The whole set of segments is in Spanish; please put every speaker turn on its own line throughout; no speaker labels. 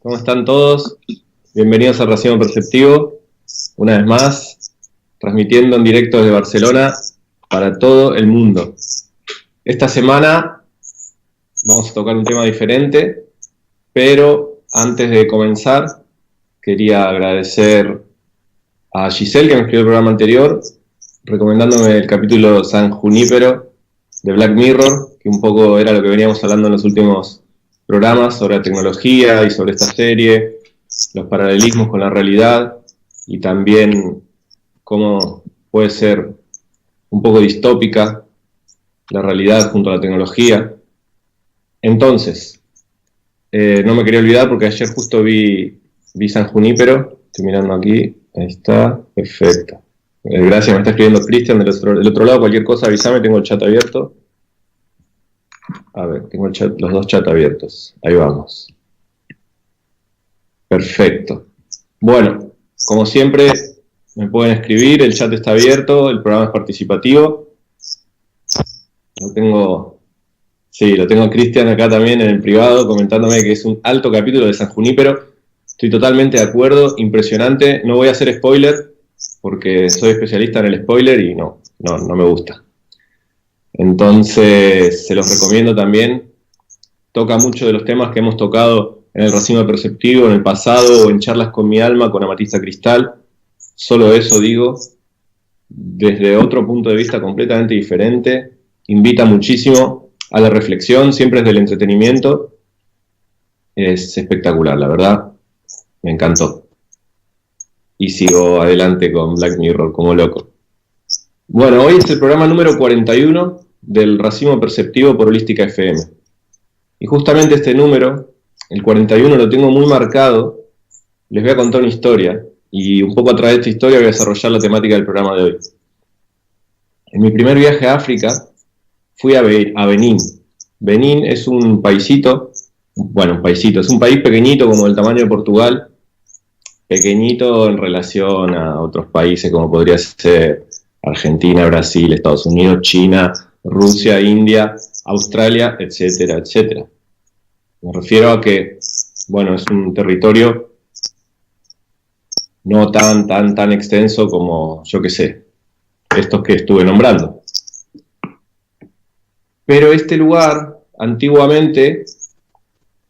¿Cómo están todos? Bienvenidos al Racimo Perceptivo, una vez más, transmitiendo en directo desde Barcelona para todo el mundo. Esta semana vamos a tocar un tema diferente, pero antes de comenzar, quería agradecer a Giselle, que me escribió el programa anterior, recomendándome el capítulo San Junípero de Black Mirror, que un poco era lo que veníamos hablando en los últimos programas sobre la tecnología y sobre esta serie, los paralelismos con la realidad y también cómo puede ser un poco distópica la realidad junto a la tecnología. Entonces, no me quería olvidar porque ayer justo vi San Junípero, estoy mirando aquí, ahí está, perfecto. Gracias, me está escribiendo Cristian del otro lado, cualquier cosa avísame, tengo el chat abierto. A ver, tengo los dos chats abiertos, ahí vamos. Perfecto. Bueno, como siempre, me pueden escribir, el chat está abierto, el programa es participativo. Lo tengo a Cristian acá también en el privado, comentándome que es un alto capítulo de San Junípero. Estoy totalmente de acuerdo, impresionante. No voy a hacer spoiler, porque soy especialista en el spoiler y no me gusta. Entonces, se los recomiendo también. Toca mucho de los temas que hemos tocado en el Racimo Perceptivo, en el pasado, o en Charlas con mi alma, con Amatista Cristal. Solo eso digo, desde otro punto de vista completamente diferente. Invita muchísimo a la reflexión, siempre desde el entretenimiento. Es espectacular, la verdad. Me encantó. Y sigo adelante con Black Mirror como loco. Bueno, hoy es el programa número 41 del Racimo Perceptivo por Holística FM. Y justamente este número, el 41, lo tengo muy marcado. Les voy a contar una historia. Y un poco a través de esta historia voy a desarrollar la temática del programa de hoy. En mi primer viaje a África, fui a Benín. Benín es un paisito, es un país pequeñito como del tamaño de Portugal, pequeñito en relación a otros países como podría ser Argentina, Brasil, Estados Unidos, China, Rusia, India, Australia, etcétera, etcétera. Me refiero a que, es un territorio no tan extenso como, estos que estuve nombrando. Pero este lugar, antiguamente,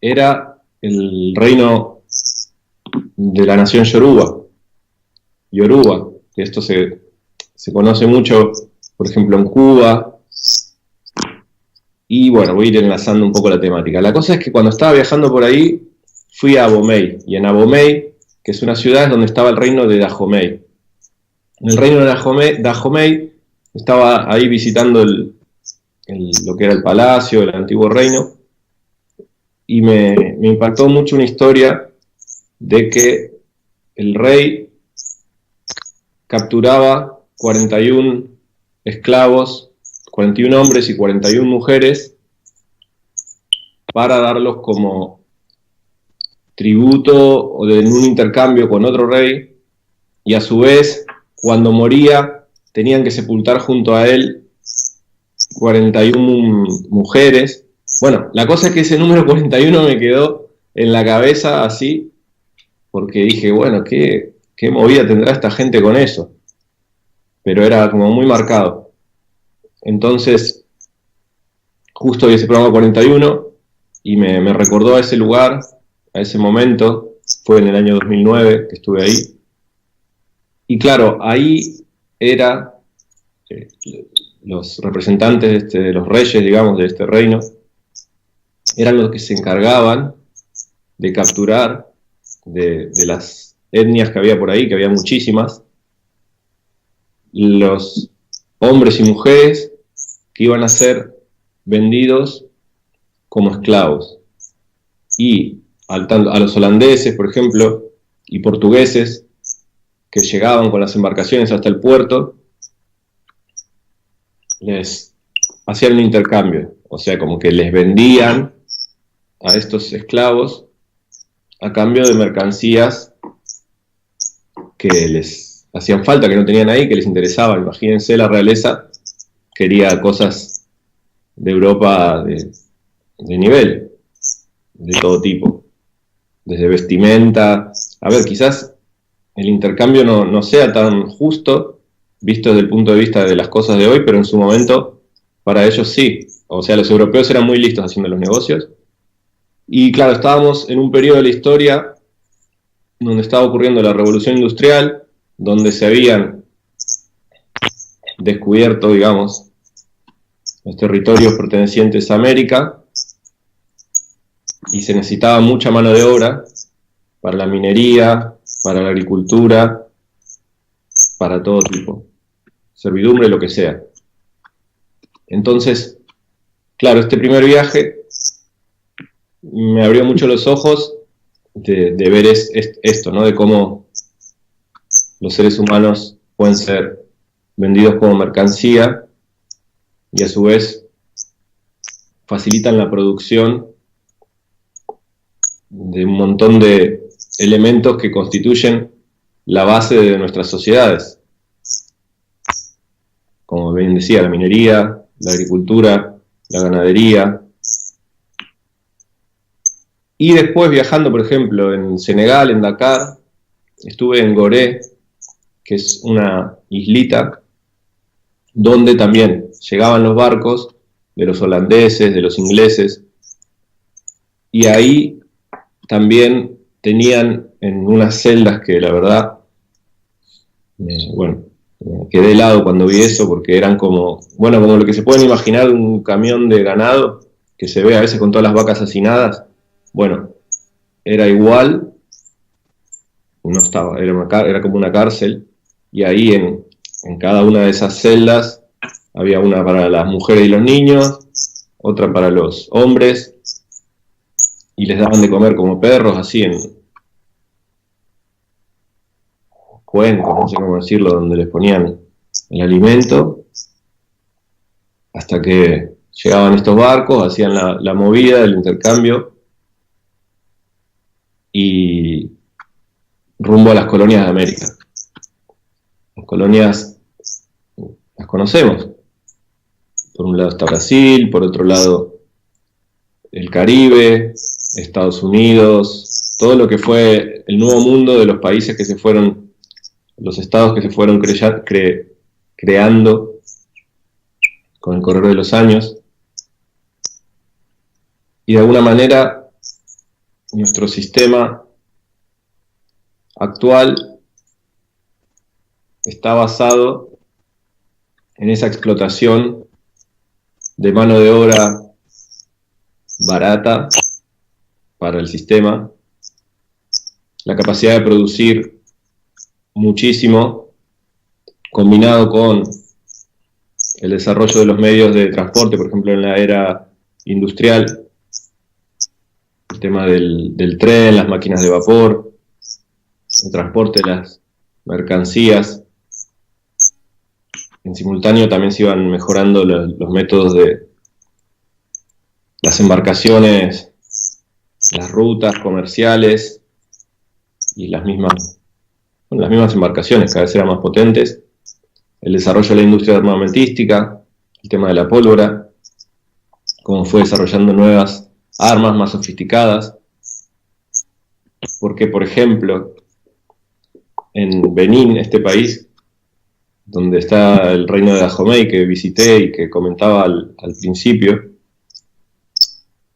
era el reino de la nación Yoruba, que esto se conoce mucho, por ejemplo, en Cuba. Y voy a ir enlazando un poco la temática. La cosa es que cuando estaba viajando por ahí, fui a Abomey. Y en Abomey, que es una ciudad, es donde estaba el reino de Dahomey. En el reino de Dahomey estaba ahí visitando lo que era el palacio, el antiguo reino. Y me impactó mucho una historia de que el rey capturaba 41 esclavos, 41 hombres y 41 mujeres, para darlos como tributo o en un intercambio con otro rey, y a su vez, cuando moría, tenían que sepultar junto a él 41 mujeres. Bueno, la cosa es que ese número 41 me quedó en la cabeza así, porque dije, ¿qué movida tendrá esta gente con eso? Pero era como muy marcado. Entonces, justo vi ese programa 41 y me recordó a ese lugar, a ese momento. Fue en el año 2009 que estuve ahí. Y claro, ahí era los representantes de los reyes, digamos, de este reino, eran los que se encargaban de capturar de las etnias que había por ahí, que había muchísimas, los hombres y mujeres que iban a ser vendidos como esclavos. Y a los holandeses, por ejemplo, y portugueses, que llegaban con las embarcaciones hasta el puerto, les hacían un intercambio, o sea, como que les vendían a estos esclavos a cambio de mercancías que les hacían falta, que no tenían ahí, que les interesaban. Imagínense, la realeza quería cosas de Europa de nivel, de todo tipo. desde vestimenta. A ver, quizás el intercambio no sea tan justo, visto desde el punto de vista de las cosas de hoy, pero en su momento, para ellos sí. O sea, los europeos eran muy listos haciendo los negocios. Y claro, estábamos en un periodo de la historia donde estaba ocurriendo la revolución industrial, donde se habían descubierto, digamos, los territorios pertenecientes a América, y se necesitaba mucha mano de obra para la minería, para la agricultura, para todo tipo, servidumbre, lo que sea. Entonces, claro, este primer viaje me abrió mucho los ojos de ver esto, ¿no? De cómo los seres humanos pueden ser vendidos como mercancía y a su vez facilitan la producción de un montón de elementos que constituyen la base de nuestras sociedades. Como bien decía, la minería, la agricultura, la ganadería. Y después viajando, por ejemplo, en Senegal, en Dakar, estuve en Gorée, que es una islita, donde también llegaban los barcos de los holandeses, de los ingleses, y ahí también tenían en unas celdas que la verdad, me quedé helado cuando vi eso, porque eran como lo que se pueden imaginar un camión de ganado, que se ve a veces con todas las vacas hacinadas. Bueno, era igual, era como una cárcel, y ahí en cada una de esas celdas había una para las mujeres y los niños, otra para los hombres, y les daban de comer como perros, así en cuencos, no sé cómo decirlo, donde les ponían el alimento, hasta que llegaban estos barcos, hacían la movida, el intercambio, y rumbo a las colonias de América. Las colonias las conocemos. Por un lado está Brasil, por otro lado el Caribe, Estados Unidos, todo lo que fue el nuevo mundo de los países que se fueron, los estados que se fueron creando con el correr de los años. Y de alguna manera nuestro sistema actual está basado en esa explotación de mano de obra barata para el sistema, la capacidad de producir muchísimo, combinado con el desarrollo de los medios de transporte, por ejemplo en la era industrial, el tema del tren, las máquinas de vapor, el transporte de las mercancías. En simultáneo también se iban mejorando los métodos de las embarcaciones, las rutas comerciales y las mismas embarcaciones cada vez eran más potentes. El desarrollo de la industria armamentística, el tema de la pólvora, cómo fue desarrollando nuevas armas más sofisticadas. Porque, por ejemplo, en Benín, este país, donde está el reino de Dahomey, que visité y que comentaba al principio,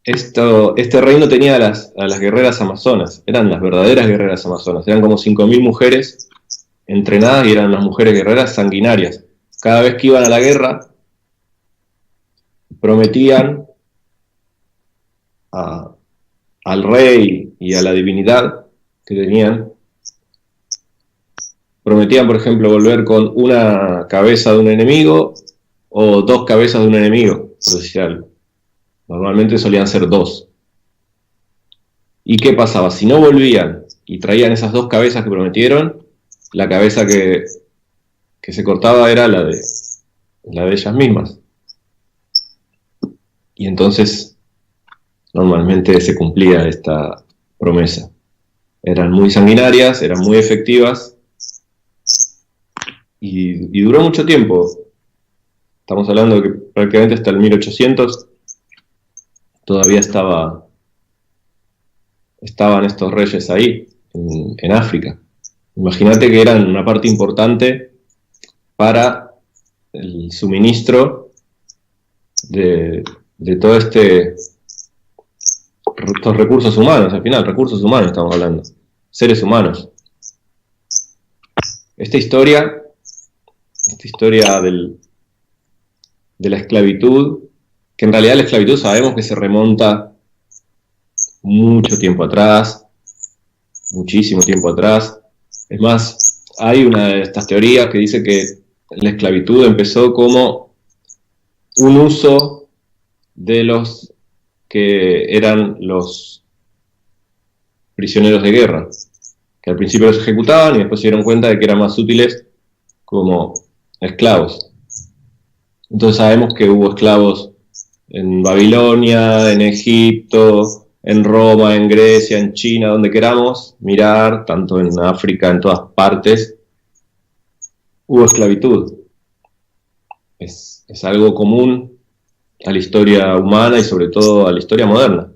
este reino tenía a las guerreras amazonas, eran las verdaderas guerreras amazonas, eran como 5.000 mujeres entrenadas y eran unas mujeres guerreras sanguinarias. Cada vez que iban a la guerra, prometían al rey y a la divinidad que tenían, prometían, por ejemplo, volver con una cabeza de un enemigo o 2 cabezas de un enemigo, por decir algo. Normalmente solían ser 2. ¿Y qué pasaba? Si no volvían y traían esas 2 cabezas que prometieron, la cabeza que se cortaba era la de ellas mismas. Y entonces, normalmente se cumplía esta promesa. Eran muy sanguinarias, eran muy efectivas, y duró mucho tiempo. Estamos hablando de que prácticamente hasta el 1800 todavía estaba estaban estos reyes ahí, en África. Imagínate que eran una parte importante para el suministro de todo estos recursos humanos, al final, recursos humanos estamos hablando, seres humanos. Esta historia de la esclavitud, que en realidad la esclavitud sabemos que se remonta mucho tiempo atrás, muchísimo tiempo atrás. Es más, hay una de estas teorías que dice que la esclavitud empezó como un uso de los que eran los prisioneros de guerra, que al principio los ejecutaban y después se dieron cuenta de que eran más útiles como esclavos. Entonces sabemos que hubo esclavos en Babilonia, en Egipto, en Roma, en Grecia, en China, donde queramos mirar, tanto en África, en todas partes, hubo esclavitud. Es algo común a la historia humana y sobre todo a la historia moderna.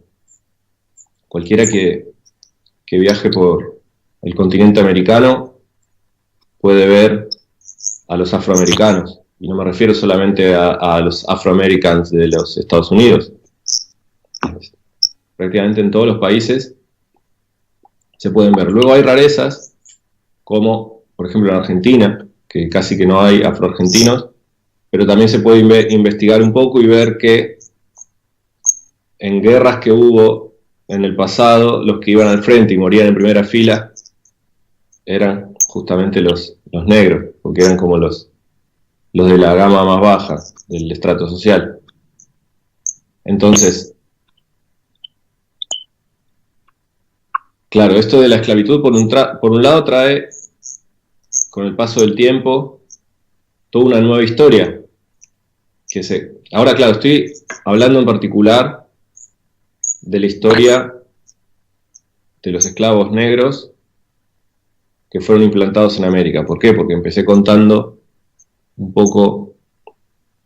Cualquiera que viaje por el continente americano puede ver a los afroamericanos. Y no me refiero solamente a los afroamericans de los Estados Unidos. Prácticamente en todos los países se pueden ver. Luego hay rarezas, como por ejemplo en Argentina, que casi que no hay afroargentinos, pero también se puede investigar un poco y ver que en guerras que hubo en el pasado, los que iban al frente y morían en primera fila eran justamente los negros, porque eran como los de la gama más baja del estrato social. Entonces, claro, esto de la esclavitud por un lado trae, con el paso del tiempo, toda una nueva historia. Ahora, claro, estoy hablando en particular de la historia de los esclavos negros que fueron implantados en América. ¿Por qué? Porque empecé contando un poco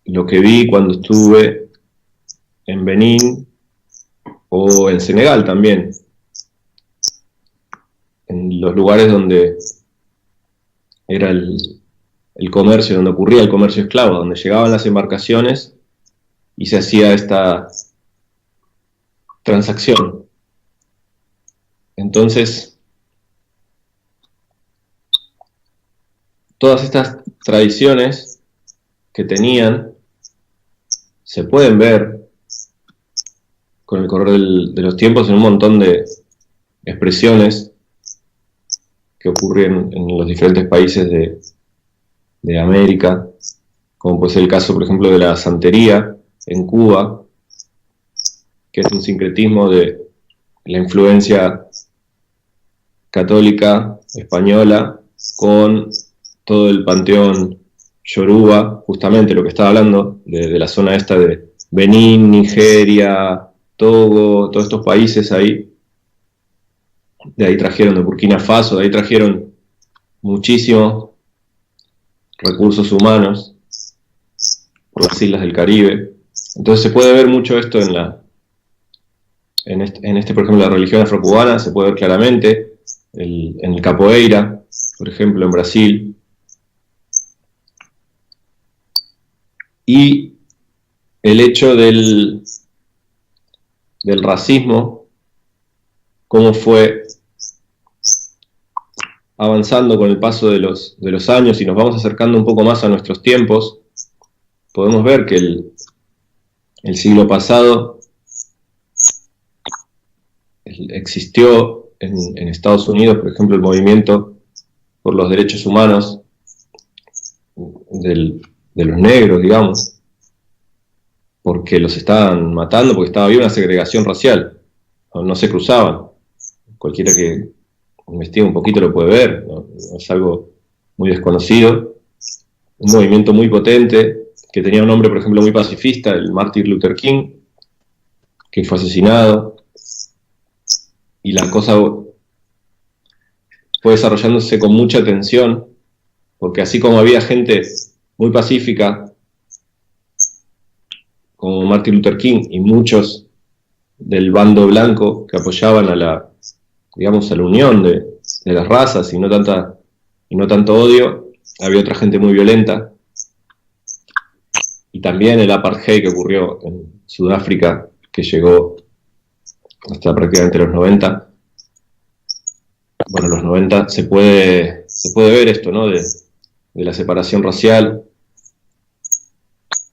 lo que vi cuando estuve en Benín o en Senegal también, en los lugares donde era el comercio, donde ocurría el comercio esclavo, donde llegaban las embarcaciones y se hacía esta transacción. Entonces, todas estas tradiciones que tenían se pueden ver con el correr de los tiempos en un montón de expresiones que ocurren en los diferentes países de América, como puede ser el caso, por ejemplo, de la santería en Cuba, que es un sincretismo de la influencia católica española con todo el panteón yoruba, justamente lo que estaba hablando, de la zona esta de Benín, Nigeria, Togo, todos estos países ahí. De ahí trajeron, de Burkina Faso, de ahí trajeron muchísimos recursos humanos por las islas del Caribe. Entonces se puede ver mucho esto en este, por ejemplo, la religión afrocubana, se puede ver claramente, en el capoeira, por ejemplo, en Brasil. Y el hecho del racismo, cómo fue avanzando con el paso de los años y nos vamos acercando un poco más a nuestros tiempos, podemos ver que el siglo pasado existió en Estados Unidos, por ejemplo, el movimiento por los derechos humanos de los negros, digamos, porque los estaban matando, porque había una segregación racial, no se cruzaban. Cualquiera que investigue un poquito lo puede ver, no es algo muy desconocido. Un movimiento muy potente, que tenía un nombre, por ejemplo, muy pacifista, el Martin Luther King, que fue asesinado, y la cosa fue desarrollándose con mucha tensión, porque así como había gente muy pacífica, como Martin Luther King, y muchos del bando blanco que apoyaban a digamos, a la unión de las razas y no tanto odio. Había otra gente muy violenta. Y también el apartheid que ocurrió en Sudáfrica, que llegó hasta prácticamente los 90. Bueno, en los 90 se puede ver esto, ¿no? De la separación racial,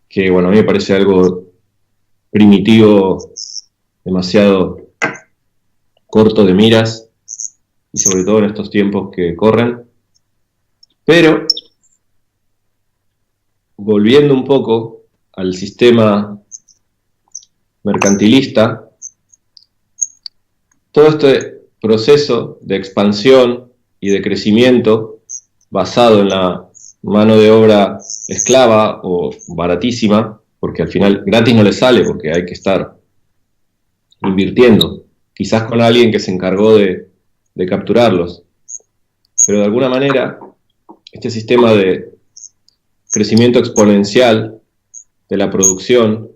que bueno, a mí me parece algo primitivo, demasiado corto de miras, y sobre todo en estos tiempos que corren. Pero, volviendo un poco al sistema mercantilista, todo este proceso de expansión y de crecimiento basado en la mano de obra esclava o baratísima, porque al final gratis no le sale porque hay que estar invirtiendo, quizás con alguien que se encargó de capturarlos, pero de alguna manera este sistema de crecimiento exponencial de la producción,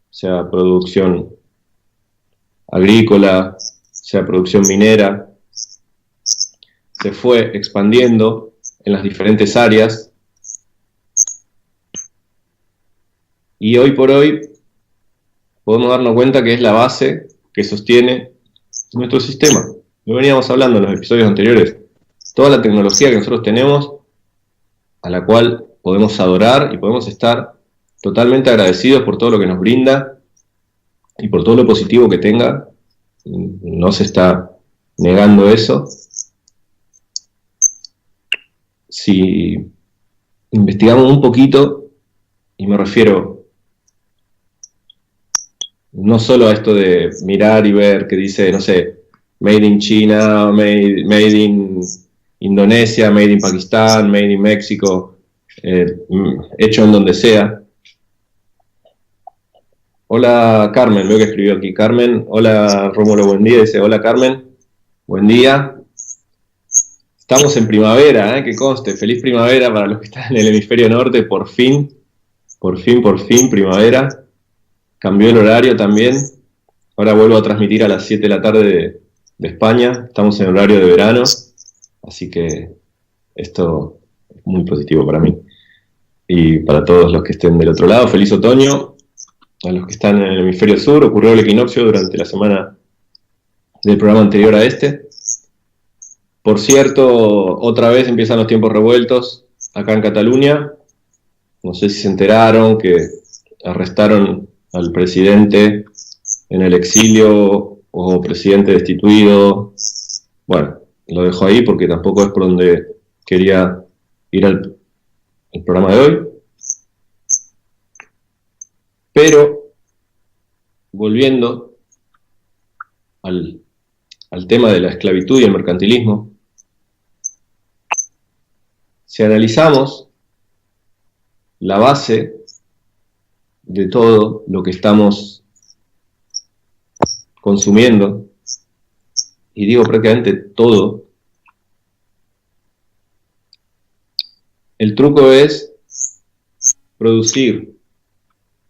sea producción agrícola, sea producción minera, se fue expandiendo en las diferentes áreas, y hoy por hoy podemos darnos cuenta que es la base que sostiene nuestro sistema. Lo veníamos hablando en los episodios anteriores. Toda la tecnología que nosotros tenemos, a la cual podemos adorar y podemos estar totalmente agradecidos por todo lo que nos brinda y por todo lo positivo que tenga, no se está negando eso. Si investigamos un poquito, y me refiero no solo a esto de mirar y ver que dice, no sé, Made in China, made in Indonesia, Made in Pakistán, Made in México, hecho en donde sea. Hola Carmen, veo que escribió aquí Carmen. Hola Rómulo, buen día. Dice, hola Carmen, buen día. Estamos en primavera, que conste, feliz primavera para los que están en el hemisferio norte, por fin, primavera. Cambió el horario también. Ahora vuelvo a transmitir a las 7 de la tarde de España. Estamos en horario de verano, así que esto es muy positivo para mí. Y para todos los que estén del otro lado, feliz otoño. A los que están en el hemisferio sur, ocurrió el equinoccio durante la semana del programa anterior a este. Por cierto, otra vez empiezan los tiempos revueltos acá en Cataluña. No sé si se enteraron que arrestaron al presidente en el exilio o presidente destituido. Bueno, lo dejo ahí porque tampoco es por donde quería ir al programa de hoy. Pero, volviendo al tema de la esclavitud y el mercantilismo, si analizamos la base de todo lo que estamos consumiendo, y digo prácticamente todo, el truco es producir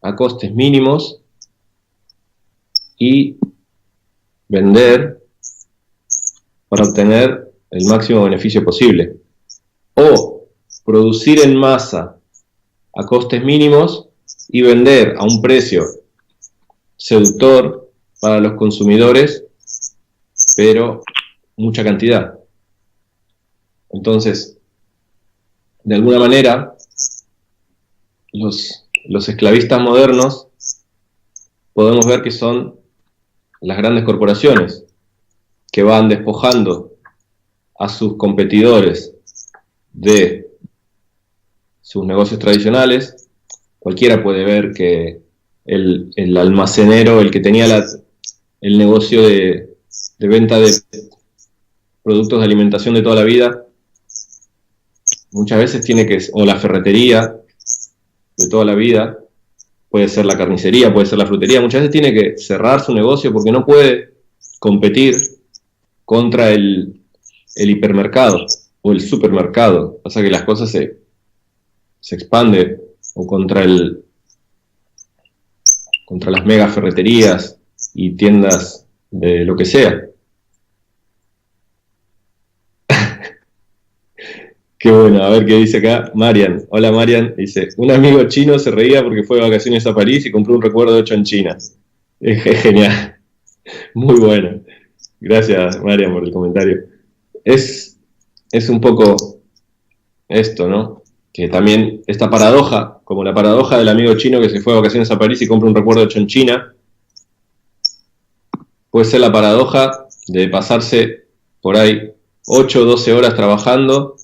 a costes mínimos y vender para obtener el máximo beneficio posible, o producir en masa a costes mínimos y vender a un precio seductor para los consumidores, pero mucha cantidad. Entonces, de alguna manera, los esclavistas modernos podemos ver que son las grandes corporaciones que van despojando a sus competidores de sus negocios tradicionales. Cualquiera puede ver que el almacenero, el que tenía el negocio de venta de productos de alimentación de toda la vida, muchas veces tiene que, o la ferretería de toda la vida, puede ser la carnicería, puede ser la frutería, muchas veces tiene que cerrar su negocio porque no puede competir contra el hipermercado o el supermercado. Pasa que las cosas se expanden, o contra las mega ferreterías y tiendas de lo que sea. Qué bueno, a ver qué dice acá Marian. Hola Marian, dice, un amigo chino se reía porque fue de vacaciones a París y compró un recuerdo hecho en China. Es genial, muy bueno. Gracias Marian por el comentario. Es, es un poco esto, ¿no? Que también esta paradoja, como la paradoja del amigo chino que se fue de vacaciones a París y compra un recuerdo hecho en China, puede ser la paradoja de pasarse por ahí 8 o 12 horas trabajando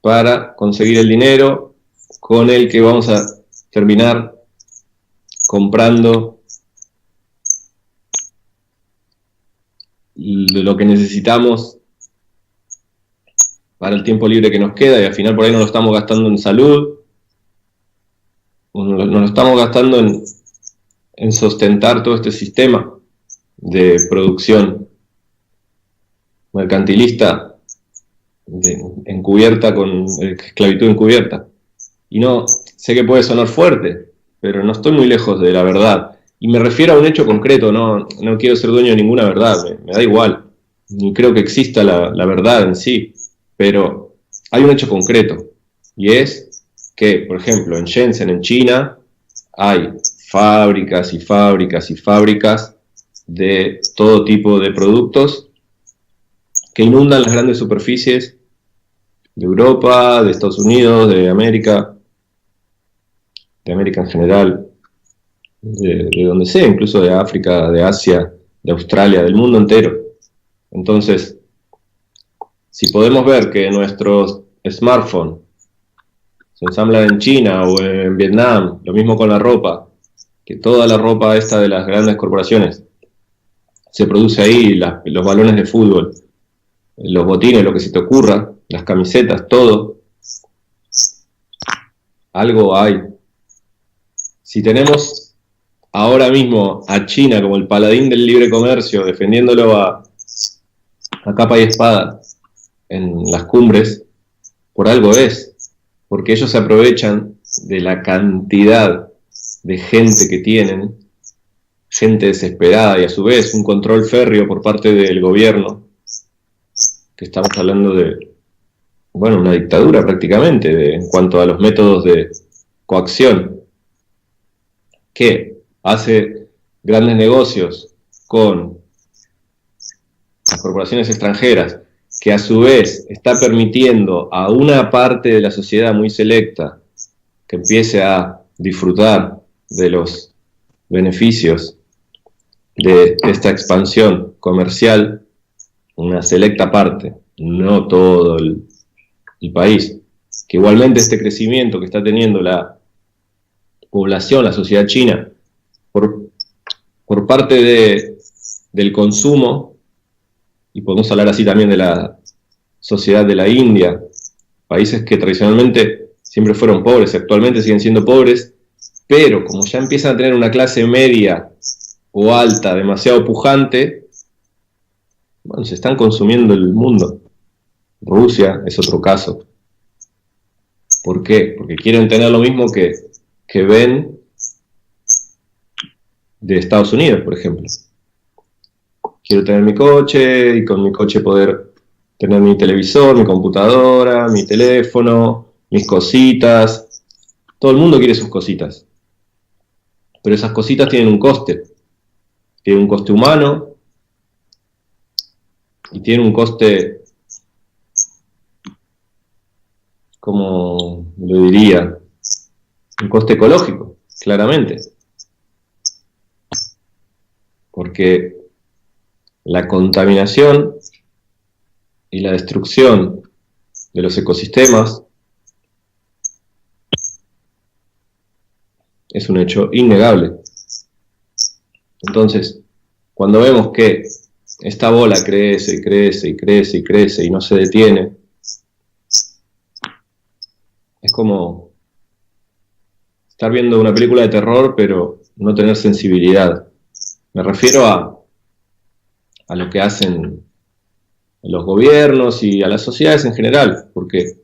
para conseguir el dinero con el que vamos a terminar comprando lo que necesitamos para el tiempo libre que nos queda, y al final por ahí no lo estamos gastando en salud, no lo estamos gastando en sostentar todo este sistema de producción mercantilista encubierta, con esclavitud encubierta. Y no, sé que puede sonar fuerte, pero no estoy muy lejos de la verdad. Y me refiero a un hecho concreto, no quiero ser dueño de ninguna verdad, me da igual. Ni creo que exista la verdad en sí, pero hay un hecho concreto, y es que, por ejemplo, en Shenzhen, en China, hay fábricas y fábricas y fábricas de todo tipo de productos que inundan las grandes superficies de Europa, de Estados Unidos, de América en general, de donde sea, incluso de África, de Asia, de Australia, del mundo entero. Entonces, si podemos ver que nuestros smartphones se ensamblan en China o en Vietnam, lo mismo con la ropa, que toda la ropa esta de las grandes corporaciones se produce ahí, los balones de fútbol, los botines, lo que se te ocurra, las camisetas, todo, algo hay. Si tenemos ahora mismo a China como el paladín del libre comercio, defendiéndolo a capa y espada en las cumbres, por algo es, porque ellos se aprovechan de la cantidad de gente que tienen, gente desesperada, y a su vez un control férreo por parte del gobierno, que estamos hablando de, bueno, una dictadura prácticamente, en cuanto a los métodos de coacción, que hace grandes negocios con las corporaciones extranjeras, que a su vez está permitiendo a una parte de la sociedad muy selecta que empiece a disfrutar de los beneficios de esta expansión comercial, una selecta parte, no todo el país, que igualmente este crecimiento que está teniendo la población, la sociedad china, por parte del consumo, y podemos hablar así también de la sociedad de la India, países que tradicionalmente siempre fueron pobres, actualmente siguen siendo pobres, pero como ya empiezan a tener una clase media o alta demasiado pujante, bueno, se están consumiendo el mundo. Rusia es otro caso. ¿Por qué? Porque quieren tener lo mismo que ven de Estados Unidos, por ejemplo. Quiero tener mi coche, y con mi coche poder tener mi televisor, mi computadora, mi teléfono, mis cositas. Todo el mundo quiere sus cositas. Pero esas cositas tienen un coste. Tienen un coste humano y tienen un coste, como lo diría, un coste ecológico, claramente. Porque la contaminación y la destrucción de los ecosistemas es un hecho innegable. Entonces, cuando vemos que esta bola crece y crece y crece y crece y no se detiene, es como estar viendo una película de terror pero no tener sensibilidad. Me refiero a lo que hacen los gobiernos y a las sociedades en general, porque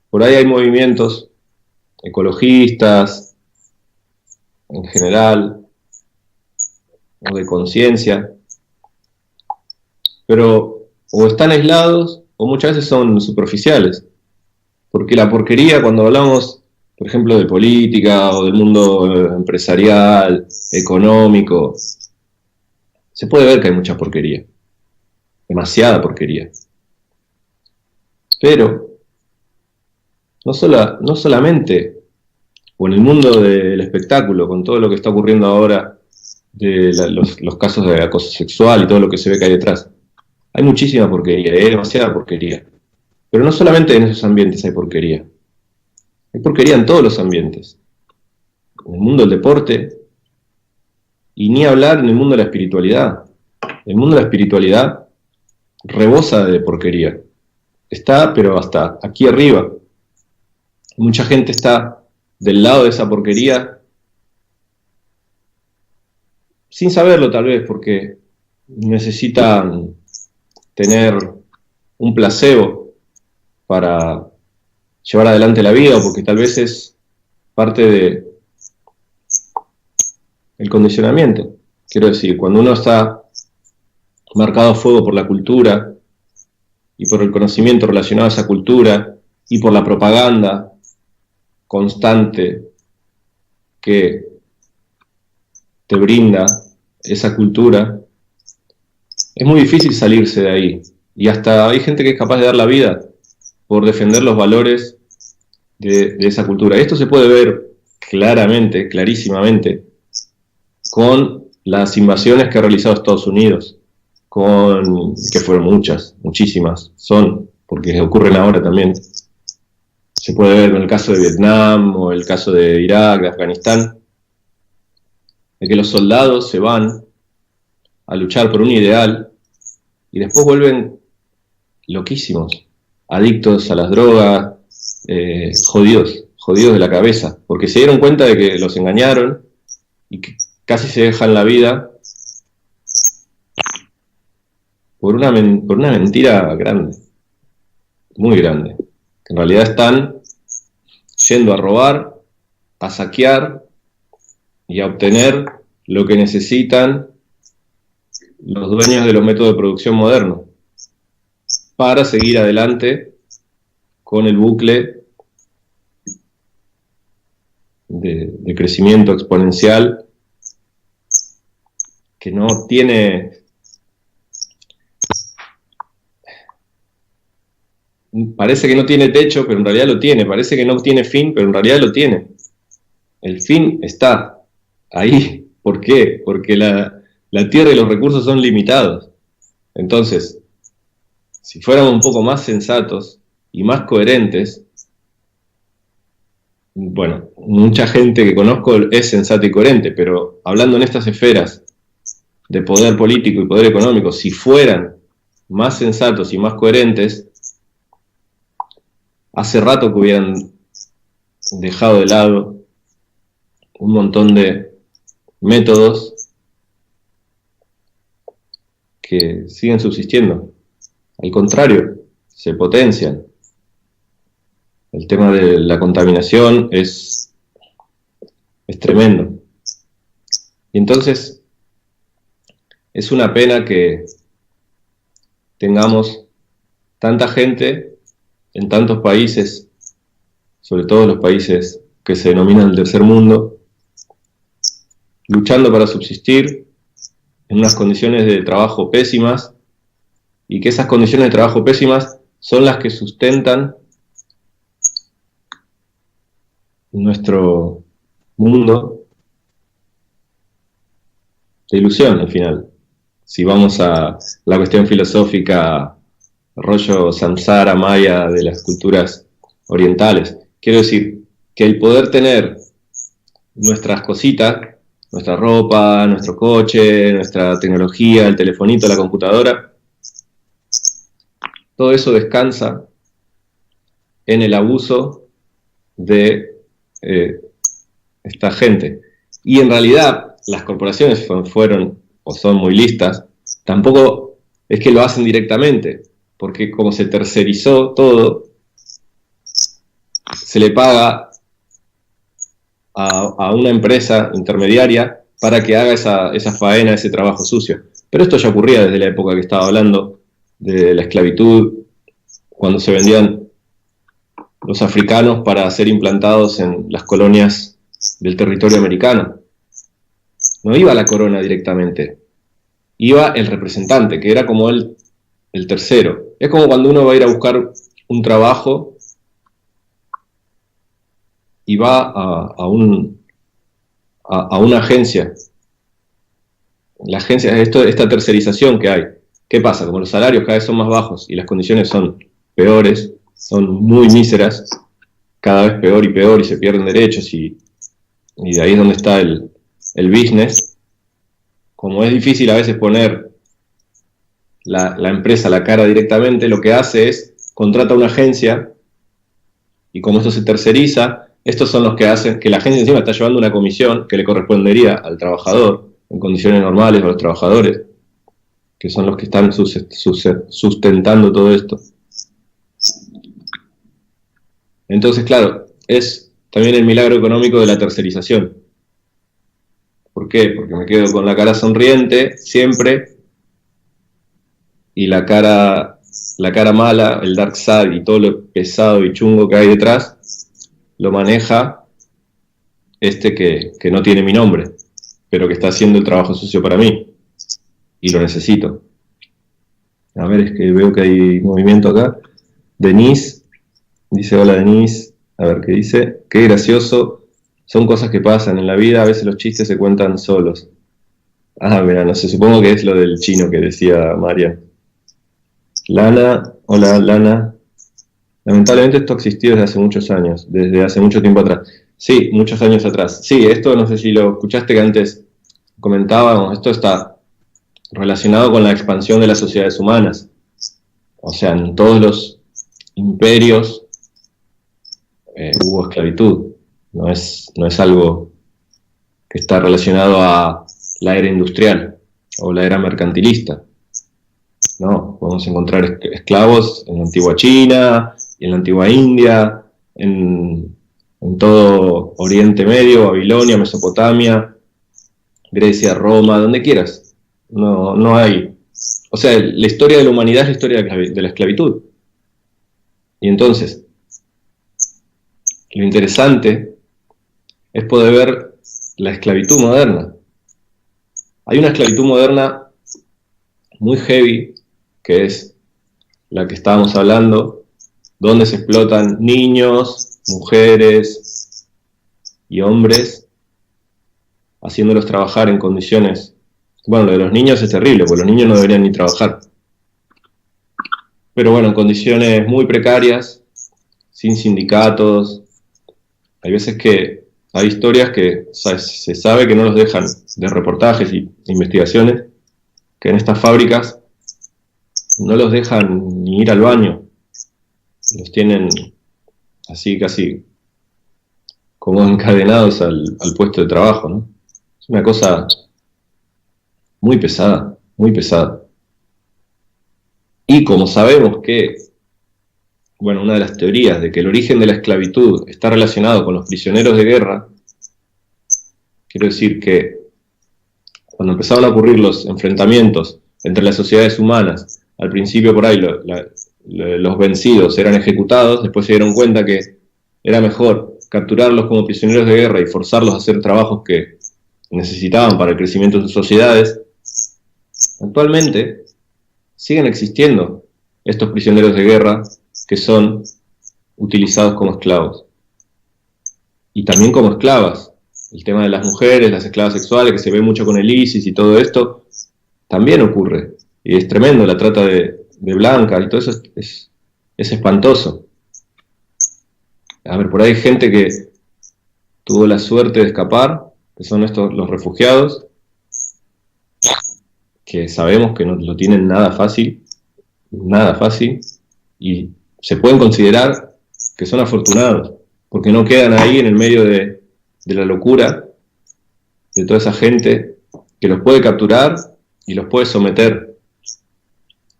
por ahí hay movimientos ecologistas en general, o de conciencia, pero o están aislados o muchas veces son superficiales. Porque la porquería, cuando hablamos, por ejemplo, de política o del mundo empresarial, económico, se puede ver que hay mucha porquería, demasiada porquería. Pero no solamente, o en el mundo del espectáculo, con todo lo que está ocurriendo ahora, de los casos de acoso sexual y todo lo que se ve que hay detrás, hay muchísima porquería, hay demasiada porquería. Pero no solamente en esos ambientes hay porquería en todos los ambientes. En el mundo del deporte, y ni hablar en el mundo de la espiritualidad. El mundo de la espiritualidad rebosa de porquería. Está, pero hasta aquí arriba. Mucha gente está del lado de esa porquería sin saberlo tal vez, porque necesitan tener un placebo para llevar adelante la vida, o porque tal vez es parte del condicionamiento. Quiero decir, cuando uno está marcado a fuego por la cultura y por el conocimiento relacionado a esa cultura y por la propaganda constante que te brinda esa cultura, es muy difícil salirse de ahí. Y hasta hay gente que es capaz de dar la vida por defender los valores de esa cultura. Esto se puede ver claramente, clarísimamente, con las invasiones que ha realizado Estados Unidos, que fueron muchísimas, porque ocurren ahora también. Se puede ver con el caso de Vietnam, o el caso de Irak, de Afganistán, de que los soldados se van a luchar por un ideal y después vuelven loquísimos, adictos a las drogas, jodidos de la cabeza, porque se dieron cuenta de que los engañaron y que casi se dejan la vida por una mentira grande, muy grande, que en realidad están yendo a robar, a saquear y a obtener lo que necesitan los dueños de los métodos de producción modernos para seguir adelante con el bucle de crecimiento exponencial que no tiene, parece que no tiene techo, pero en realidad lo tiene, parece que no tiene fin, pero en realidad lo tiene. El fin está ahí. ¿Por qué? Porque la tierra y los recursos son limitados. Entonces, si fuéramos un poco más sensatos y más coherentes, bueno, mucha gente que conozco es sensata y coherente, pero hablando en estas esferas de poder político y poder económico, si fueran más sensatos y más coherentes, hace rato que hubieran dejado de lado un montón de métodos que siguen subsistiendo. Al contrario, se potencian. El tema de la contaminación es tremendo. Y entonces es una pena que tengamos tanta gente en tantos países, sobre todo los países que se denominan el tercer mundo, luchando para subsistir en unas condiciones de trabajo pésimas, y que esas condiciones de trabajo pésimas son las que sustentan nuestro mundo de ilusión al final. Si vamos a la cuestión filosófica, rollo samsara, maya de las culturas orientales, quiero decir que el poder tener nuestras cositas, nuestra ropa, nuestro coche, nuestra tecnología, el telefonito, la computadora, todo eso descansa en el abuso de esta gente. Y en realidad las corporaciones fueron o son muy listas, tampoco es que lo hacen directamente, porque como se tercerizó todo, se le paga a una empresa intermediaria para que haga esa faena, ese trabajo sucio. Pero esto ya ocurría desde la época que estaba hablando de la esclavitud, cuando se vendían los africanos para ser implantados en las colonias del territorio americano. No iba la corona directamente, iba el representante, que era como el tercero. Es como cuando uno va a ir a buscar un trabajo y va a una agencia. La agencia, esta tercerización que hay. ¿Qué pasa? Como los salarios cada vez son más bajos y las condiciones son peores, son muy míseras, cada vez peor y se pierden derechos y de ahí es donde está el business. Como es difícil a veces poner la empresa la cara directamente, lo que hace es contrata una agencia y como esto se terceriza, estos son los que hacen que la agencia encima está llevando una comisión que le correspondería al trabajador en condiciones normales o a los trabajadores, que son los que están sustentando todo esto. Entonces, claro, es también el milagro económico de la tercerización. ¿Por qué? Porque me quedo con la cara sonriente siempre y la cara mala, el dark side y todo lo pesado y chungo que hay detrás, lo maneja que no tiene mi nombre, pero que está haciendo el trabajo sucio para mí y lo necesito. A ver, es que veo que hay movimiento acá. Denise dice: hola Denise, a ver qué dice. Qué gracioso, son cosas que pasan en la vida, a veces los chistes se cuentan solos. Ah, mira, no sé, supongo que es lo del chino que decía María. Lana, hola Lana. Lamentablemente esto ha existido desde hace muchos años, desde hace mucho tiempo atrás. Sí, muchos años atrás. Sí, esto no sé si lo escuchaste que antes comentábamos, esto está relacionado con la expansión de las sociedades humanas. O sea, en todos los imperios hubo esclavitud. No es algo que está relacionado a la era industrial o la era mercantilista. No, podemos encontrar esclavos en la antigua China, en la antigua India, en todo Oriente Medio, Babilonia, Mesopotamia, Grecia, Roma, donde quieras. No hay. O sea, la historia de la humanidad es la historia de la esclavitud. Y entonces, lo interesante es poder ver la esclavitud moderna. Hay una esclavitud moderna muy heavy, que es la que estábamos hablando, donde se explotan niños, mujeres y hombres, haciéndolos trabajar en condiciones... Bueno, lo de los niños es terrible, porque los niños no deberían ni trabajar. Pero bueno, en condiciones muy precarias, sin sindicatos. Hay veces que hay historias que se sabe que no los dejan, de reportajes y investigaciones, que en estas fábricas no los dejan ni ir al baño. Los tienen así casi como encadenados al puesto de trabajo, ¿no? Es una cosa muy pesada, muy pesada. Y como sabemos que, bueno, una de las teorías de que el origen de la esclavitud está relacionado con los prisioneros de guerra, quiero decir que cuando empezaron a ocurrir los enfrentamientos entre las sociedades humanas, al principio por ahí los vencidos eran ejecutados, después se dieron cuenta que era mejor capturarlos como prisioneros de guerra y forzarlos a hacer trabajos que necesitaban para el crecimiento de sus sociedades. Actualmente siguen existiendo estos prisioneros de guerra que son utilizados como esclavos y también como esclavas. El tema de las mujeres, las esclavas sexuales, que se ve mucho con el ISIS y todo esto, también ocurre. Y es tremendo, la trata de blancas y todo eso es espantoso. A ver, por ahí hay gente que tuvo la suerte de escapar, que son estos los refugiados, que sabemos que no lo tienen nada fácil, y se pueden considerar que son afortunados, porque no quedan ahí en el medio de la locura de toda esa gente que los puede capturar y los puede someter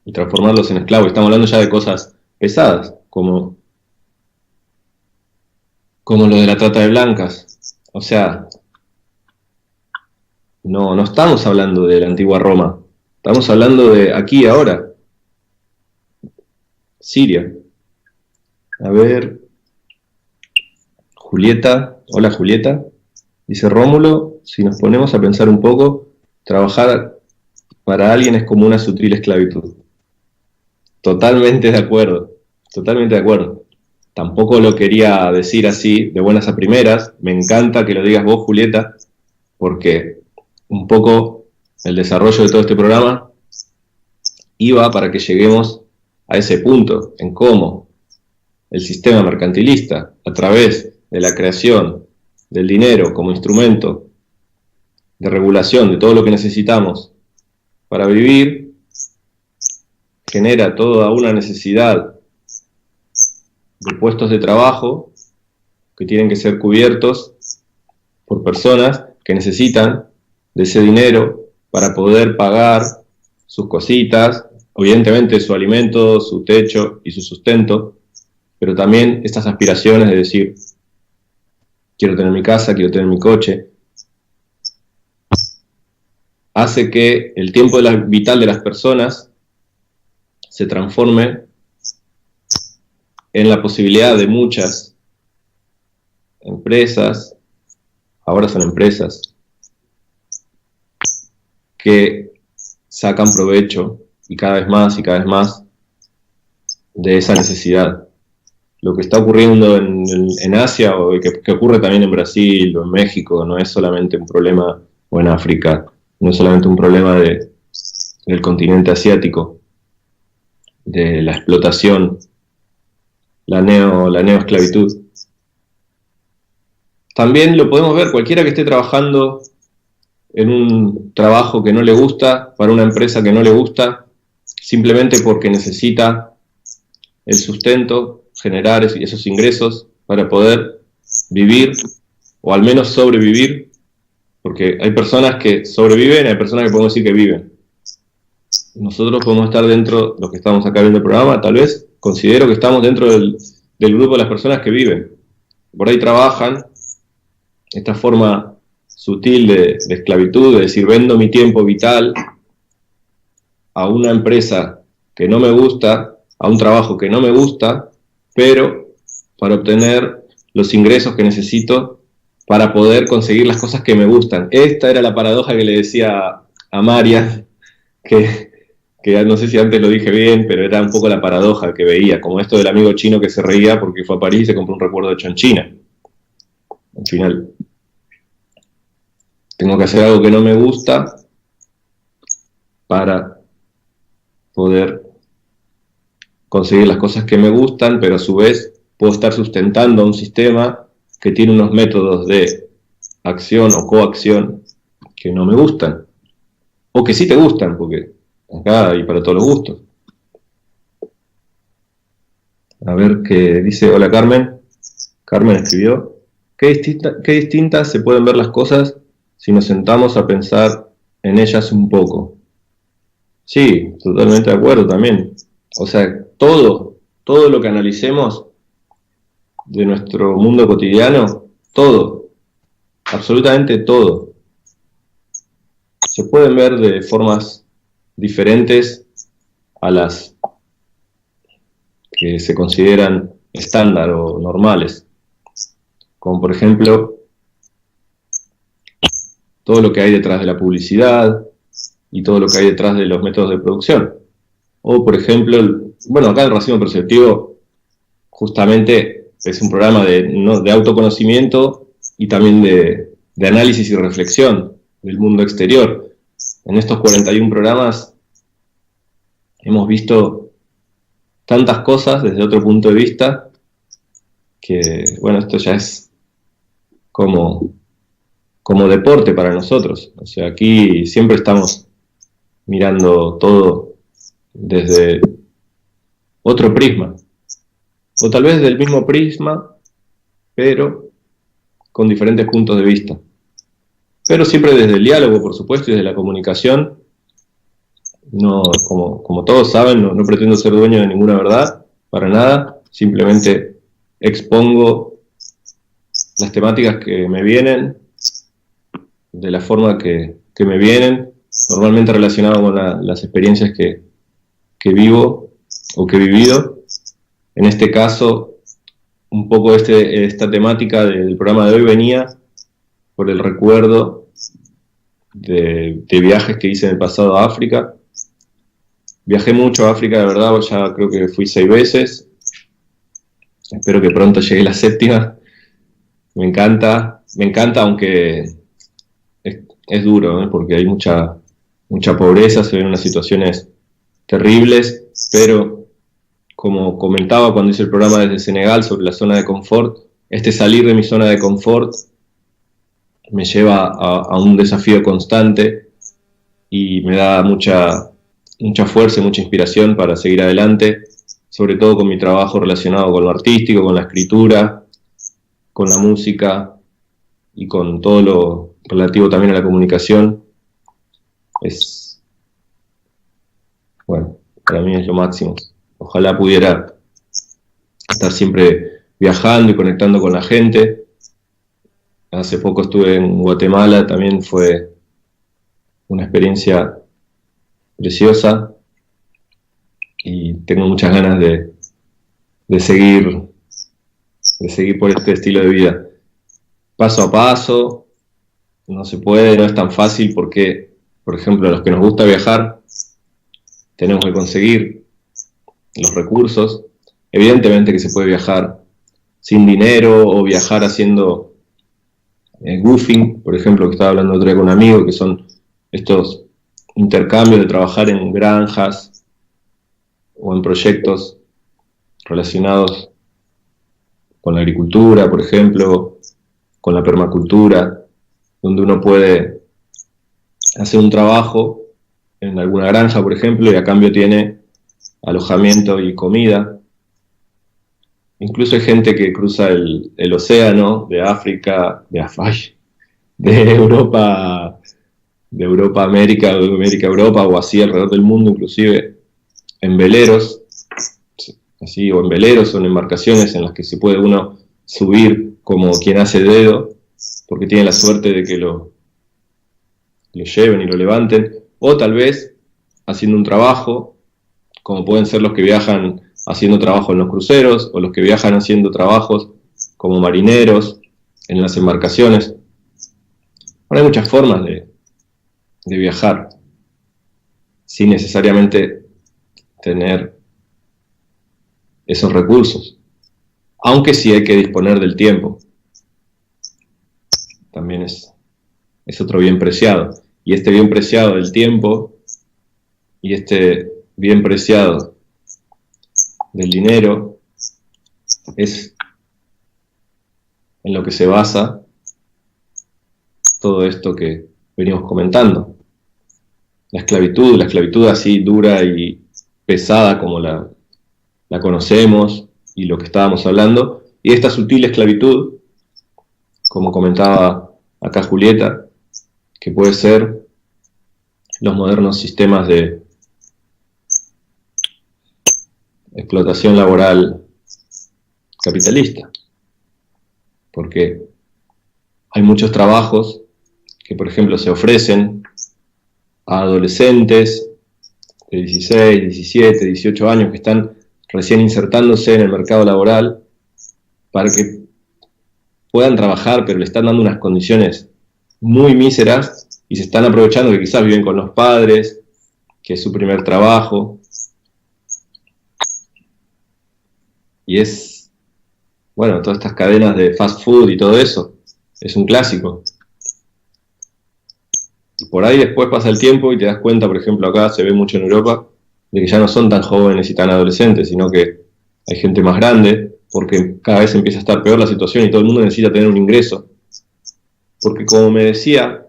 y transformarlos en esclavos. Estamos hablando ya de cosas pesadas, como lo de la trata de blancas. O sea, no estamos hablando de la antigua Roma, estamos hablando de aquí y ahora. Siria. A ver, Julieta, hola Julieta, dice Rómulo, si nos ponemos a pensar un poco, trabajar para alguien es como una sutil esclavitud. Totalmente de acuerdo, totalmente de acuerdo. Tampoco lo quería decir así de buenas a primeras, me encanta que lo digas vos Julieta, porque un poco el desarrollo de todo este programa iba para que lleguemos a ese punto, en cómo el sistema mercantilista, a través de la creación del dinero como instrumento de regulación de todo lo que necesitamos para vivir, genera toda una necesidad de puestos de trabajo que tienen que ser cubiertos por personas que necesitan de ese dinero para poder pagar sus cositas, evidentemente su alimento, su techo y su sustento, pero también estas aspiraciones de decir, quiero tener mi casa, quiero tener mi coche, hace que el tiempo vital de las personas se transforme en la posibilidad de muchas empresas, ahora son empresas, que sacan provecho y cada vez más de esa necesidad. Lo que está ocurriendo en Asia o que ocurre también en Brasil o en México no es solamente un problema, o en África, no es solamente un problema del continente asiático, de la explotación, la neoesclavitud. También lo podemos ver, cualquiera que esté trabajando en un trabajo que no le gusta, para una empresa que no le gusta, simplemente porque necesita el sustento, generar esos ingresos para poder vivir, o al menos sobrevivir, porque hay personas que sobreviven, hay personas que podemos decir que viven. Nosotros podemos estar dentro, los que estamos acá viendo el programa, tal vez considero que estamos dentro del grupo de las personas que viven. Por ahí trabajan, esta forma sutil de esclavitud, de decir, vendo mi tiempo vital a una empresa que no me gusta, a un trabajo que no me gusta, pero para obtener los ingresos que necesito para poder conseguir las cosas que me gustan. Esta era la paradoja que le decía a María, que no sé si antes lo dije bien, pero era un poco la paradoja que veía, como esto del amigo chino que se reía porque fue a París y se compró un recuerdo hecho en China. Al final, tengo que hacer algo que no me gusta para poder conseguir las cosas que me gustan, pero a su vez puedo estar sustentando a un sistema que tiene unos métodos de acción o coacción que no me gustan, o que sí te gustan, porque acá hay para todos los gustos. A ver qué dice, hola Carmen. Carmen escribió, qué distintas se pueden ver las cosas si nos sentamos a pensar en ellas un poco. Sí, totalmente de acuerdo también. O sea, todo lo que analicemos de nuestro mundo cotidiano, todo, absolutamente todo, se pueden ver de formas diferentes a las que se consideran estándar o normales. Como por ejemplo, todo lo que hay detrás de la publicidad y todo lo que hay detrás de los métodos de producción. O por ejemplo, bueno, acá el Racimo Perceptivo justamente es un programa de autoconocimiento y también de análisis y reflexión del mundo exterior. En estos 41 programas hemos visto tantas cosas desde otro punto de vista que, bueno, esto ya es como deporte para nosotros. O sea, aquí siempre estamos mirando todo desde otro prisma, o tal vez del mismo prisma, pero con diferentes puntos de vista. Pero siempre desde el diálogo, por supuesto, y desde la comunicación. No, como todos saben, no pretendo ser dueño de ninguna verdad, para nada, simplemente expongo las temáticas que me vienen, de la forma que me vienen, normalmente relacionado con las experiencias que vivo o que he vivido. En este caso, un poco esta temática del programa de hoy venía por el recuerdo de viajes que hice en el pasado a África. Viajé mucho a África, de verdad, ya creo que fui 6 veces. Espero que pronto llegue la 7ª. Me encanta, aunque es duro, ¿eh? Porque hay mucha pobreza, se ven unas situaciones terribles, pero como comentaba cuando hice el programa desde Senegal sobre la zona de confort, salir de mi zona de confort me lleva a un desafío constante y me da mucha fuerza y mucha inspiración para seguir adelante, sobre todo con mi trabajo relacionado con lo artístico, con la escritura, con la música y con todo lo relativo también a la comunicación. Bueno, para mí es lo máximo. Ojalá pudiera estar siempre viajando y conectando con la gente. Hace poco estuve en Guatemala, también fue una experiencia preciosa y tengo muchas ganas de seguir por este estilo de vida. Paso a paso, no se puede, no es tan fácil porque, por ejemplo, a los que nos gusta viajar, tenemos que conseguir los recursos. Evidentemente que se puede viajar sin dinero o viajar haciendo goofing, por ejemplo, que estaba hablando otro día con un amigo, que son estos intercambios de trabajar en granjas o en proyectos relacionados con la agricultura, por ejemplo, con la permacultura, donde uno puede hacer un trabajo en alguna granja, por ejemplo, y a cambio tiene alojamiento y comida. Incluso hay gente que cruza el océano de África, de Europa, América, de América, Europa, o así alrededor del mundo, inclusive en veleros, así, o en veleros o en embarcaciones en las que se puede uno subir como quien hace dedo, porque tiene la suerte de que lo lleven y lo levanten, o tal vez haciendo un trabajo, como pueden ser los que viajan haciendo trabajo en los cruceros, o los que viajan haciendo trabajos como marineros en las embarcaciones. Ahora hay muchas formas de viajar, sin necesariamente tener esos recursos, aunque sí hay que disponer del tiempo. También es otro bien preciado, y este bien preciado del tiempo, y este bien preciado del dinero, es en lo que se basa todo esto que venimos comentando. La esclavitud así dura y pesada como la conocemos y lo que estábamos hablando, y esta sutil esclavitud, como comentaba acá Julieta, que puede ser los modernos sistemas de explotación laboral capitalista, porque hay muchos trabajos que, por ejemplo, se ofrecen a adolescentes de 16, 17, 18 años que están recién insertándose en el mercado laboral para que puedan trabajar, pero le están dando unas condiciones muy míseras y se están aprovechando que quizás viven con los padres, que es su primer trabajo. Y bueno, todas estas cadenas de fast food y todo eso, es un clásico. Y por ahí después pasa el tiempo y te das cuenta, por ejemplo acá se ve mucho en Europa, de que ya no son tan jóvenes y tan adolescentes, sino que hay gente más grande, porque cada vez empieza a estar peor la situación y todo el mundo necesita tener un ingreso. Porque como me decía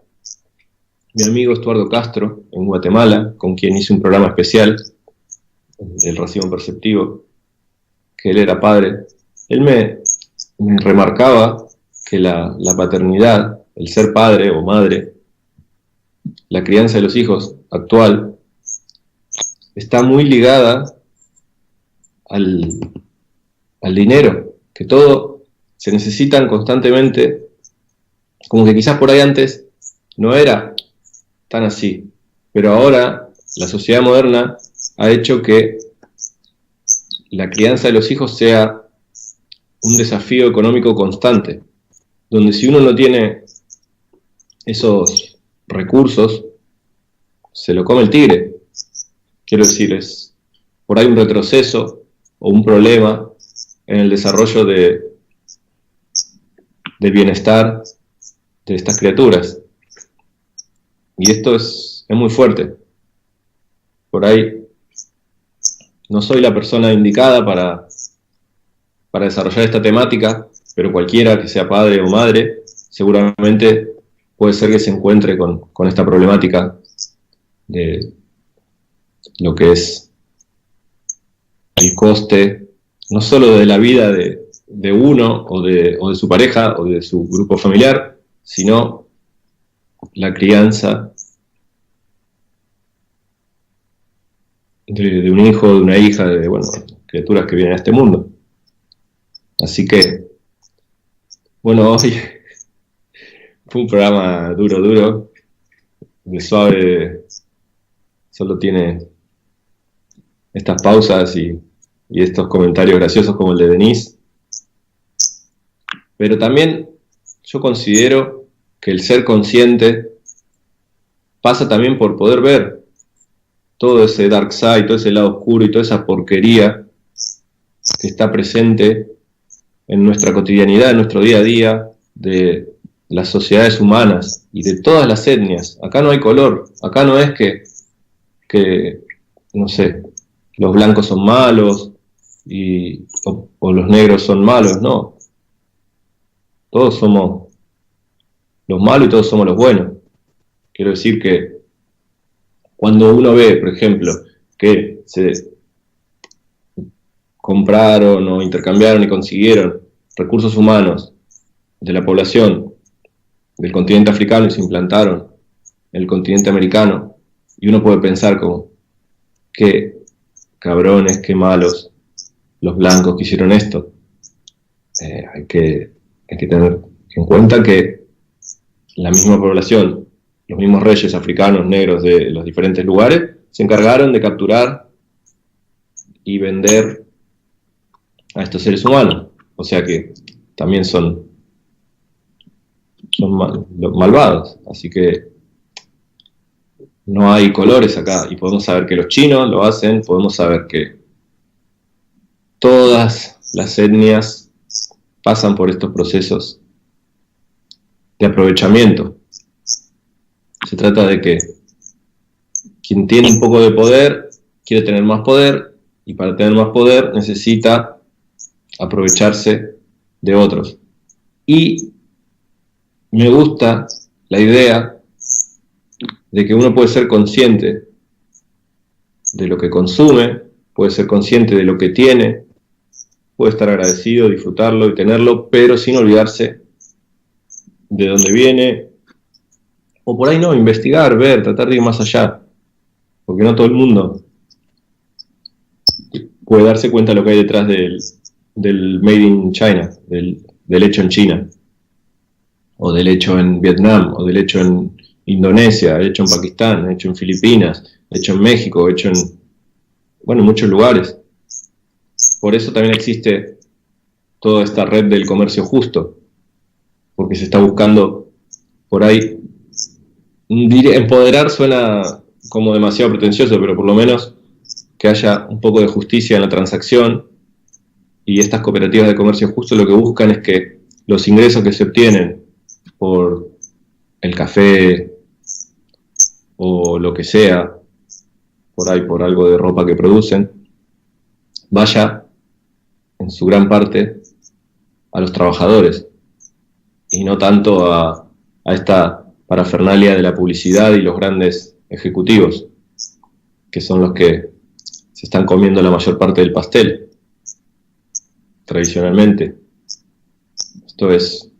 mi amigo Estuardo Castro, en Guatemala, con quien hice un programa especial, el Racimo Perceptivo, que él era padre, él me remarcaba que la paternidad, el ser padre o madre, la crianza de los hijos actual, está muy ligada al dinero, que todo se necesitan constantemente, como que quizás por ahí antes no era tan así, pero ahora la sociedad moderna ha hecho que la crianza de los hijos sea un desafío económico constante, donde si uno no tiene esos recursos, se lo come el tigre. Quiero decir, es por ahí un retroceso o un problema en el desarrollo del bienestar de estas criaturas. Y esto es muy fuerte. Por ahí no soy la persona indicada para desarrollar esta temática, pero cualquiera que sea padre o madre seguramente puede ser que se encuentre con esta problemática de lo que es el coste, no solo de la vida de uno o de su pareja o de su grupo familiar, sino la crianza de un hijo, de una hija, de criaturas que vienen a este mundo. Así que, bueno, hoy fue un programa duro, de suave, solo tiene estas pausas y estos comentarios graciosos como el de Denise. Pero también yo considero que el ser consciente pasa también por poder ver todo ese dark side, todo ese lado oscuro y toda esa porquería que está presente en nuestra cotidianidad, en nuestro día a día, de las sociedades humanas y de todas las etnias. Acá no hay color, acá no es que no sé, los blancos son malos o los negros son malos, no. Todos somos los malos y todos somos los buenos. Quiero decir que cuando uno ve, por ejemplo, que se compraron o intercambiaron y consiguieron recursos humanos de la población del continente africano y se implantaron en el continente americano, y uno puede pensar como, qué cabrones, qué malos los blancos que hicieron esto. Hay que tener en cuenta que la misma población, los mismos reyes africanos negros de los diferentes lugares, se encargaron de capturar y vender a estos seres humanos. O sea que también son malvados. Así que no hay colores acá. Y podemos saber que los chinos lo hacen, podemos saber que todas las etnias pasan por estos procesos de aprovechamiento. Se trata de que quien tiene un poco de poder quiere tener más poder, y para tener más poder necesita aprovecharse de otros. Y me gusta la idea de que uno puede ser consciente de lo que consume, puede ser consciente de lo que tiene, puede estar agradecido, disfrutarlo y tenerlo, pero sin olvidarse de dónde viene, o por ahí no, investigar, ver, tratar de ir más allá, porque no todo el mundo puede darse cuenta de lo que hay detrás del made in China, del hecho en China, o del hecho en Vietnam, o del hecho en Indonesia, hecho en Pakistán, hecho en Filipinas, hecho en México, hecho en muchos lugares. Por eso también existe toda esta red del comercio justo, porque se está buscando por ahí, empoderar suena como demasiado pretencioso, pero por lo menos que haya un poco de justicia en la transacción, y estas cooperativas de comercio justo lo que buscan es que los ingresos que se obtienen por el café o lo que sea, por ahí por algo de ropa que producen, vaya en su gran parte a los trabajadores y no tanto a esta parafernalia de la publicidad y los grandes ejecutivos, que son los que se están comiendo la mayor parte del pastel tradicionalmente. Esto es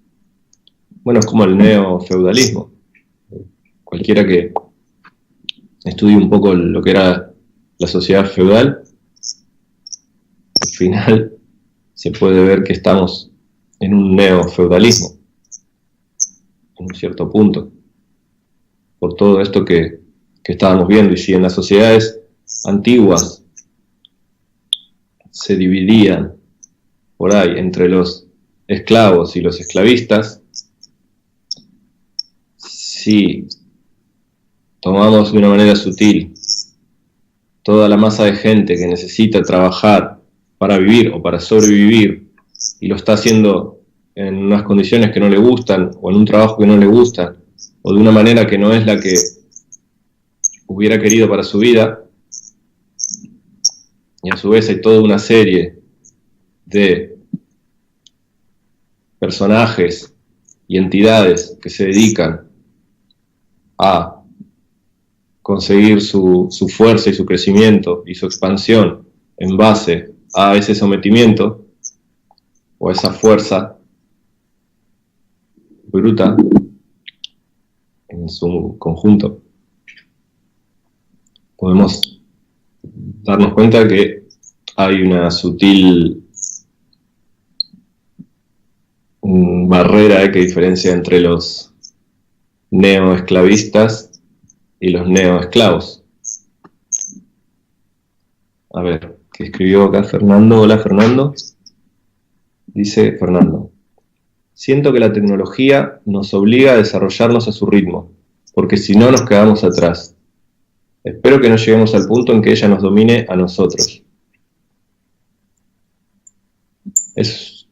como el neofeudalismo. Cualquiera que estudie un poco lo que era la sociedad feudal, al final se puede ver que estamos en un neofeudalismo, en un cierto punto, por todo esto que estábamos viendo. Y si en las sociedades antiguas se dividían por ahí entre los esclavos y los esclavistas, si tomamos de una manera sutil toda la masa de gente que necesita trabajar para vivir o para sobrevivir, y lo está haciendo en unas condiciones que no le gustan, o en un trabajo que no le gusta, o de una manera que no es la que hubiera querido para su vida, y a su vez hay toda una serie de personajes y entidades que se dedican a conseguir su fuerza y su crecimiento y su expansión en base a ese sometimiento o a esa fuerza bruta en su conjunto, podemos darnos cuenta que hay una sutil barrera que diferencia entre los neoesclavistas y los neoesclavos. A ver, ¿qué escribió acá Fernando? Hola Fernando. Dice Fernando: siento que la tecnología nos obliga a desarrollarnos a su ritmo, porque si no nos quedamos atrás. Espero que no lleguemos al punto en que ella nos domine a nosotros. Es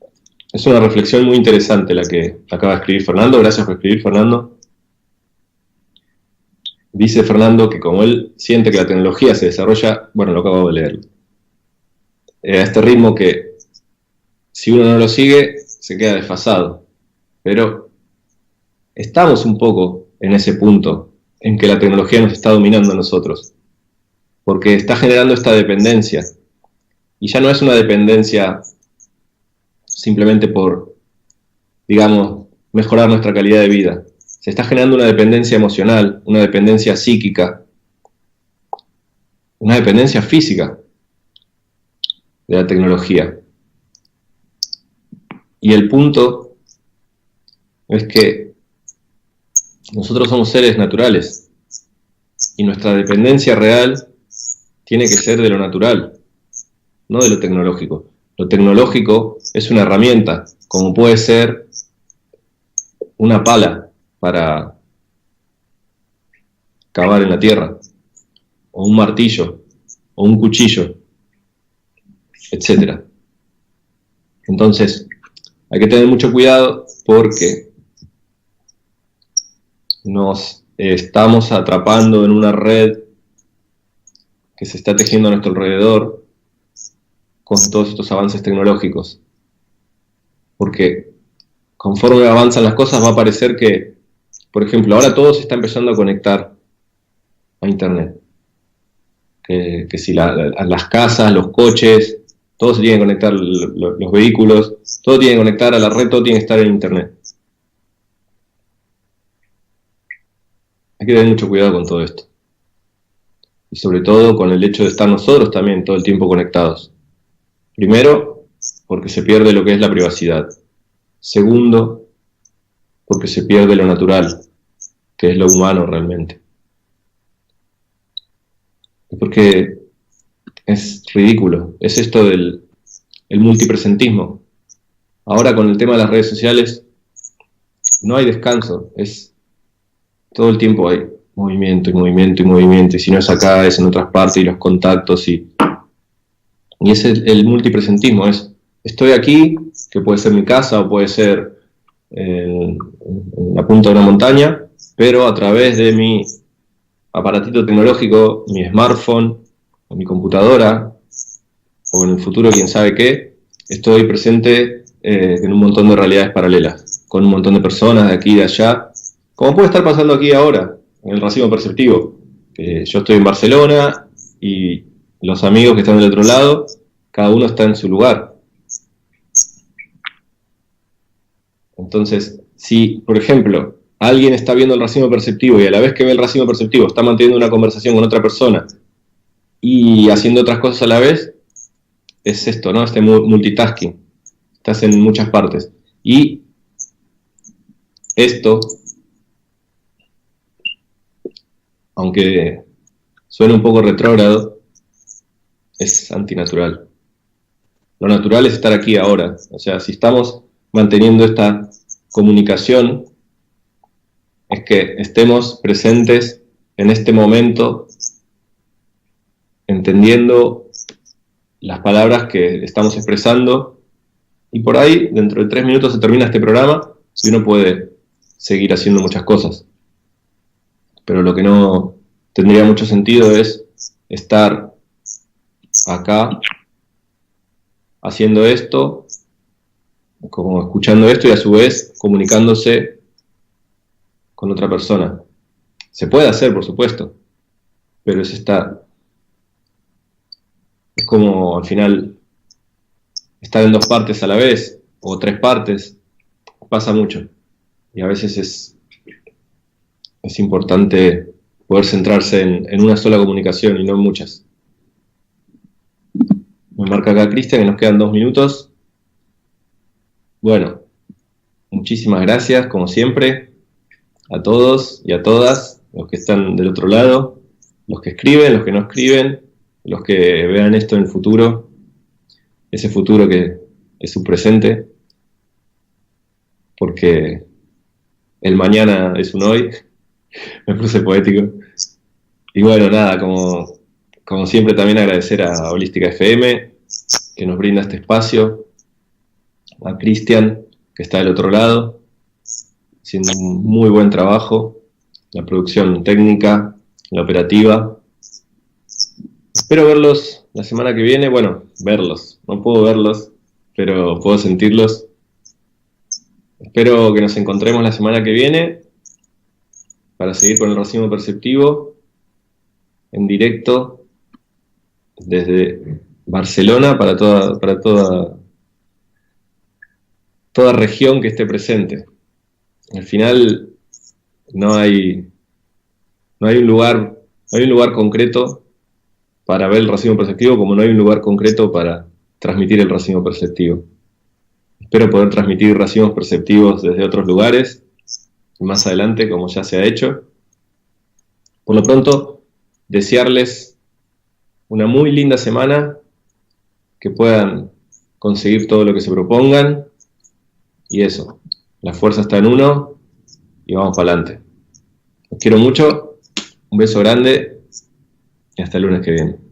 una reflexión muy interesante la que acaba de escribir Fernando. Gracias por escribir, Fernando. Dice Fernando que como él siente que la tecnología se desarrolla, bueno, lo acabo de leer, a este ritmo que si uno no lo sigue, se queda desfasado. Pero estamos un poco en ese punto en que la tecnología nos está dominando a nosotros, porque está generando esta dependencia. Y ya no es una dependencia simplemente por, digamos, mejorar nuestra calidad de vida. Se está generando una dependencia emocional, una dependencia psíquica, una dependencia física de la tecnología. Y el punto es que nosotros somos seres naturales y nuestra dependencia real tiene que ser de lo natural, no de lo tecnológico. Lo tecnológico es una herramienta, como puede ser una pala para cavar en la tierra, o un martillo, o un cuchillo, etc. Entonces, hay que tener mucho cuidado porque nos estamos atrapando en una red que se está tejiendo a nuestro alrededor con todos estos avances tecnológicos. Porque conforme avanzan las cosas va a parecer que, por ejemplo, ahora todo se está empezando a conectar a Internet. Que si las casas, los coches, todo se tiene que conectar, los vehículos, todo tiene que conectar a la red, todo tiene que estar en Internet. Hay que tener mucho cuidado con todo esto. Y sobre todo con el hecho de estar nosotros también todo el tiempo conectados. Primero, porque se pierde lo que es la privacidad. Segundo, porque se pierde lo natural, que es lo humano realmente. Porque es ridículo. Es esto del multipresentismo. Ahora con el tema de las redes sociales no hay descanso. Es todo el tiempo hay movimiento y movimiento y movimiento. Y si no es acá, es en otras partes y los contactos. Y es el multipresentismo. Es estoy aquí, que puede ser mi casa o puede ser en la punta de una montaña, pero a través de mi aparatito tecnológico, mi smartphone, o mi computadora, o en el futuro quién sabe qué, estoy presente en un montón de realidades paralelas, con un montón de personas de aquí y de allá, como puede estar pasando aquí ahora, en el racimo perceptivo. Yo estoy en Barcelona y los amigos que están del otro lado, cada uno está en su lugar. Entonces, si, por ejemplo, alguien está viendo el racimo perceptivo y a la vez que ve el racimo perceptivo está manteniendo una conversación con otra persona y haciendo otras cosas a la vez, es esto, ¿no? Este multitasking. Estás en muchas partes. Y esto, aunque suene un poco retrógrado, es antinatural. Lo natural es estar aquí ahora. O sea, si estamos manteniendo esta comunicación, es que estemos presentes en este momento, entendiendo las palabras que estamos expresando, y por ahí, dentro de 3 minutos se termina este programa y uno puede seguir haciendo muchas cosas. Pero lo que no tendría mucho sentido es estar acá haciendo esto, como escuchando esto y a su vez comunicándose con otra persona. Se puede hacer, por supuesto, pero es como al final estar en 2 partes a la vez, o 3 partes, pasa mucho. Y a veces es importante poder centrarse en una sola comunicación y no en muchas. Me marca acá Cristian que nos quedan 2 minutos. Bueno, muchísimas gracias, como siempre, a todos y a todas, los que están del otro lado, los que escriben, los que no escriben, los que vean esto en el futuro, ese futuro que es su presente, porque el mañana es un hoy. Me puse poético. Y bueno, nada, como siempre también agradecer a Holística FM, que nos brinda este espacio, a Cristian, que está del otro lado, haciendo un muy buen trabajo, la producción técnica, la operativa. Espero verlos la semana que viene, bueno, verlos, no puedo verlos, pero puedo sentirlos. Espero que nos encontremos la semana que viene para seguir con el racimo perceptivo en directo desde Barcelona para toda región que esté presente. Al final no hay un lugar concreto para ver el racimo perceptivo, como no hay un lugar concreto para transmitir el racimo perceptivo. Espero poder transmitir racimos perceptivos desde otros lugares, más adelante, como ya se ha hecho. Por lo pronto, desearles una muy linda semana, que puedan conseguir todo lo que se propongan, y eso, la fuerza está en uno, y vamos para adelante. Los quiero mucho, un beso grande, y hasta el lunes que viene.